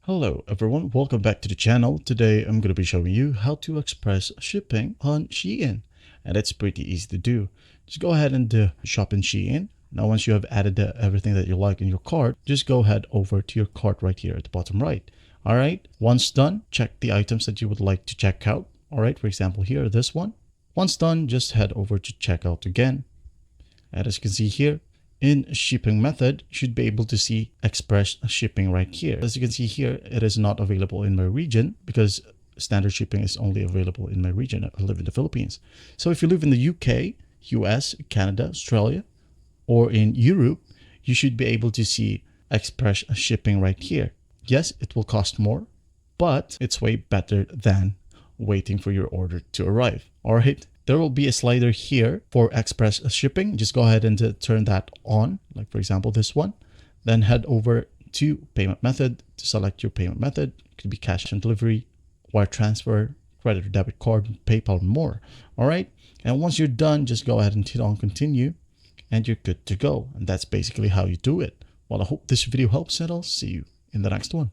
Hello everyone, welcome back to the channel. Today I'm going to be showing you how to express shipping on Shein, and it's pretty easy to do. Just go ahead and shop in Shein. Now once you have added everything that you like in your cart, just go ahead over to your cart right here at the bottom right. Alright, once done, check the items that you would like to check out. Alright, for example here, this one. Once done, just head over to checkout again. And as you can see here, in shipping method, you should be able to see express shipping right here. As you can see here, it is not available in my region because standard shipping is only available in my region. I live in the Philippines. So if you live in the UK, US, Canada, Australia, or in Europe, you should be able to see express shipping right here. Yes, it will cost more, but it's way better than waiting for your order to arrive. All right. There will be a slider here for express shipping. Just go ahead and turn that on, like for example, this one. Then head over to payment method to select your payment method. It could be cash on delivery, wire transfer, credit or debit card, PayPal, and more. All right. And once you're done, just go ahead and hit on continue and you're good to go. And that's basically how you do it. Well, I hope this video helps and I'll see you in the next one.